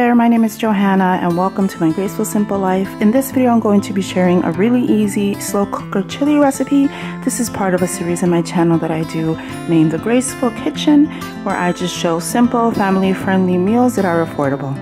there, my name is Johanna and welcome to my Graceful Simple Life. In this video I'm going to be sharing a really easy slow cooker chili recipe. This is part of a series on my channel that I do named The Graceful Kitchen, where I just show simple family friendly meals that are affordable.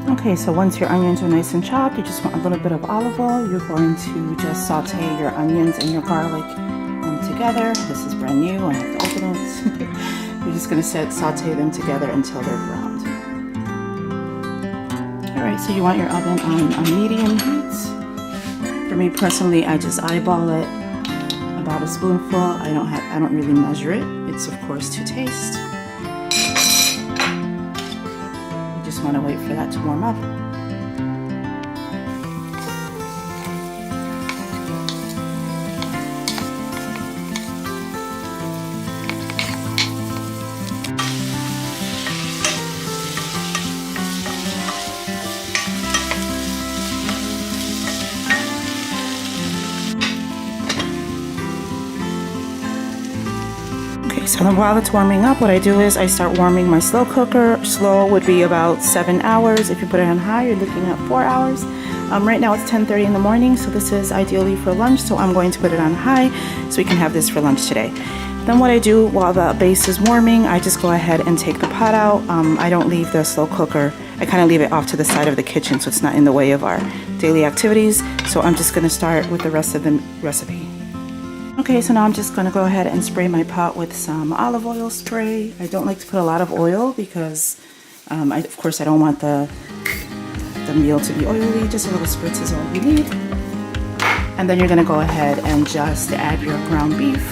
Okay, so once your onions are nice and chopped, you just want a little bit of olive oil. You're going to just saute your onions and your garlic together. This is brand new, I have to open it. You're just going to saute them together until they're browned. Alright, so you want your oven on medium heat. For me personally, I just eyeball it, about a spoonful. I don't really measure it. It's of course to taste. Just want to wait for that to warm up. So then while it's warming up, what I do is I start warming my slow cooker. Slow would be about 7 hours. If you put it on high, you're looking at 4 hours. Right now it's 10:30 in the morning, so this is ideally for lunch, so I'm going to put it on high so we can have this for lunch today. Then what I do while the base is warming, I just go ahead and take the pot out. I don't leave the slow cooker. I kind of leave it off to the side of the kitchen so it's not in the way of our daily activities. So I'm just going to start with the rest of the recipe. Okay, so now I'm just going to go ahead and spray my pot with some olive oil spray. I don't like to put a lot of oil because, of course, I don't want the meal to be oily. Just a little spritz is all you need. And then you're going to go ahead and just add your ground beef.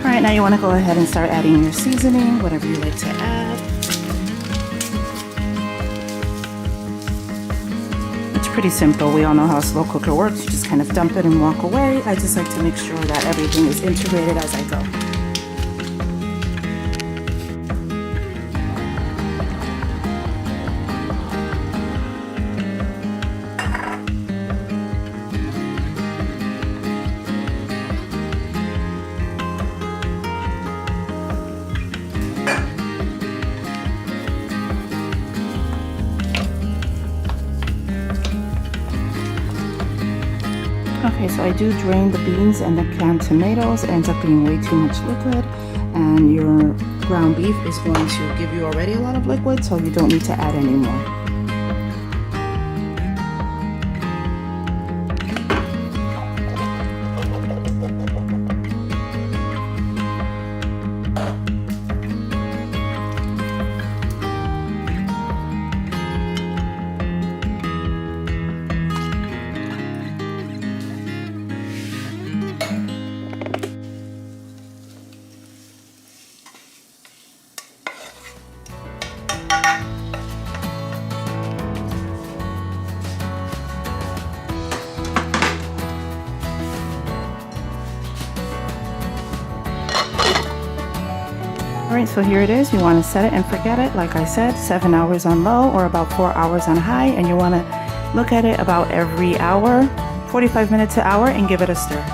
Alright, now you want to go ahead and start adding your seasoning, whatever you like to add. It's pretty simple. We all know how a slow cooker works. You just kind of dump it and walk away. I just like to make sure that everything is integrated as I go. Okay, so I do drain the beans and the canned tomatoes. It ends up being way too much liquid, and your ground beef is going to give you already a lot of liquid, so you don't need to add any more. Alright, so here it is. You want to set it and forget it. Like I said, 7 hours on low or about 4 hours on high, and you want to look at it about every hour, 45 minutes to hour, and give it a stir.